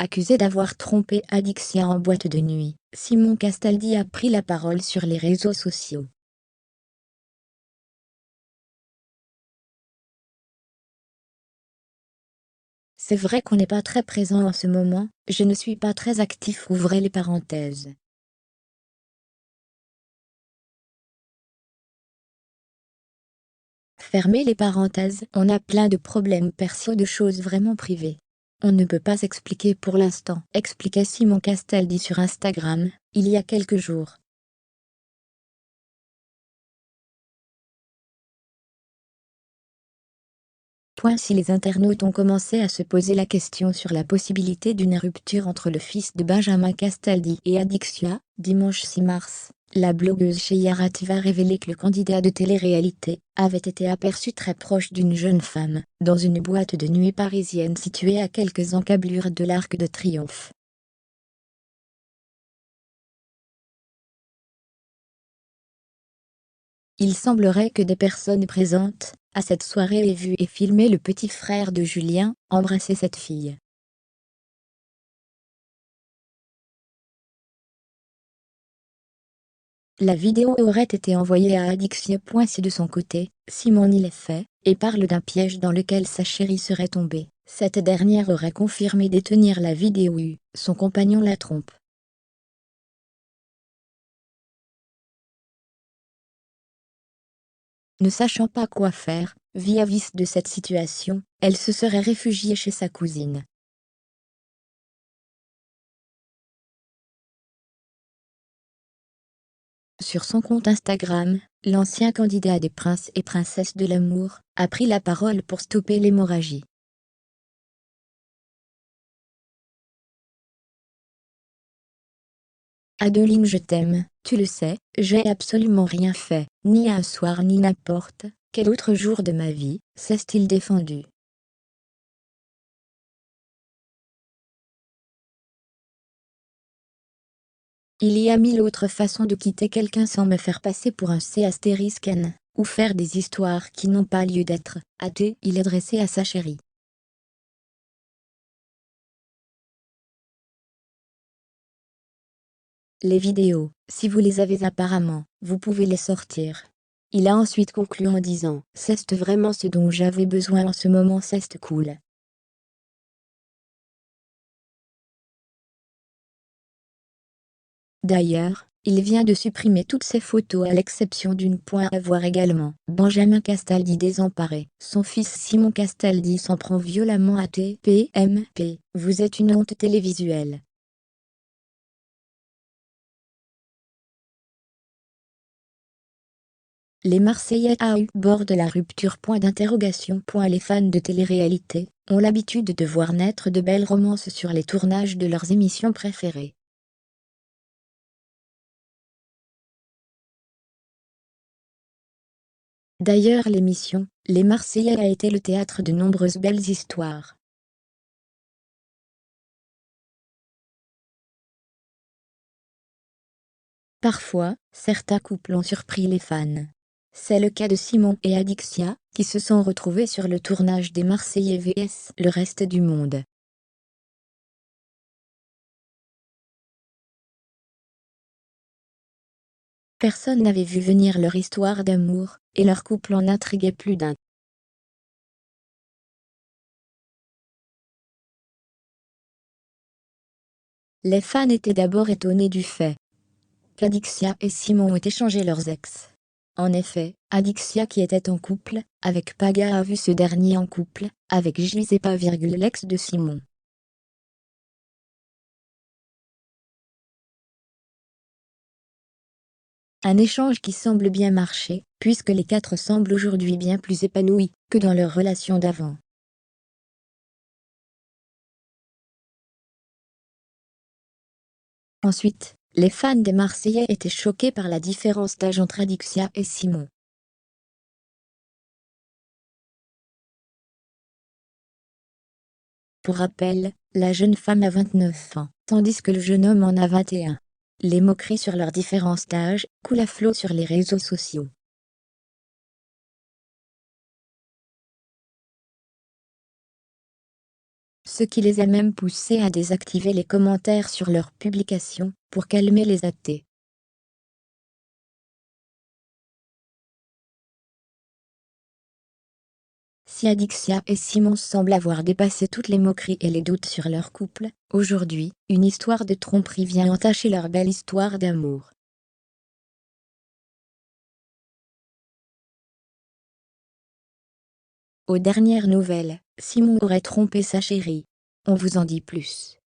Accusé d'avoir trompé Adixia en boîte de nuit, Simon Castaldi a pris la parole sur les réseaux sociaux. C'est vrai qu'on n'est pas très présent en ce moment, je ne suis pas très actif, ouvrez les parenthèses. Fermez les parenthèses, on a plein de problèmes perso, de choses vraiment privées. On ne peut pas s'expliquer pour l'instant, expliquait Simon Castaldi sur Instagram, il y a quelques jours. Si les internautes ont commencé à se poser la question sur la possibilité d'une rupture entre le fils de Benjamin Castaldi et Adixia, dimanche 6 mars, la blogueuse Sheyarat a révélé que le candidat de télé-réalité avait été aperçu très proche d'une jeune femme, dans une boîte de nuit parisienne située à quelques encablures de l'Arc de Triomphe. Il semblerait que des personnes présentes à cette soirée aient vu et filmé le petit frère de Julien embrasser cette fille. La vidéo aurait été envoyée à Adixia. Si de son côté, Simon nie les faits, et parle d'un piège dans lequel sa chérie serait tombée. Cette dernière aurait confirmé détenir la vidéo son compagnon la trompe. Ne sachant pas quoi faire, vis-à-vis de cette situation, elle se serait réfugiée chez sa cousine. Sur son compte Instagram, l'ancien candidat des princes et princesses de l'amour a pris la parole pour stopper l'hémorragie. Adeline, je t'aime, tu le sais, j'ai absolument rien fait, ni un soir ni n'importe quel autre jour de ma vie, s'est-il défendu. Il y a mille autres façons de quitter quelqu'un sans me faire passer pour un C***N, ou faire des histoires qui n'ont pas lieu d'être, a-t-il adressé à sa chérie. Les vidéos, si vous les avez apparemment, vous pouvez les sortir. Il a ensuite conclu en disant « C'est vraiment ce dont j'avais besoin en ce moment, c'est cool ». D'ailleurs, il vient de supprimer toutes ses photos à l'exception d'une. À voir également, Benjamin Castaldi désemparé. Son fils Simon Castaldi s'en prend violemment à TPMP. Vous êtes une honte télévisuelle. Les Marseillais à bord de la rupture. Les fans de télé-réalité ont l'habitude de voir naître de belles romances sur les tournages de leurs émissions préférées. D'ailleurs, l'émission Les Marseillais a été le théâtre de nombreuses belles histoires. Parfois, certains couples ont surpris les fans. C'est le cas de Simon et Adixia, qui se sont retrouvés sur le tournage des Marseillais vs le reste du monde. Personne n'avait vu venir leur histoire d'amour, et leur couple en intriguait plus d'un. Les fans étaient d'abord étonnés du fait qu'Adixia et Simon ont échangé leurs ex. En effet, Adixia, qui était en couple avec Paga, a vu ce dernier en couple avec Giuseppa, l'ex de Simon. Un échange qui semble bien marcher, puisque les quatre semblent aujourd'hui bien plus épanouis que dans leur relation d'avant. Ensuite, les fans des Marseillais étaient choqués par la différence d'âge entre Adixia et Simon. Pour rappel, la jeune femme a 29 ans, tandis que le jeune homme en a 21. Les moqueries sur leur différence d'âge coulent à flot sur les réseaux sociaux. ce qui les a même poussés à désactiver les commentaires sur leurs publications, pour calmer les athées. Si Adixia et Simon semblent avoir dépassé toutes les moqueries et les doutes sur leur couple, aujourd'hui, une histoire de tromperie vient entacher leur belle histoire d'amour. Aux dernières nouvelles, Simon aurait trompé sa chérie. On vous en dit plus.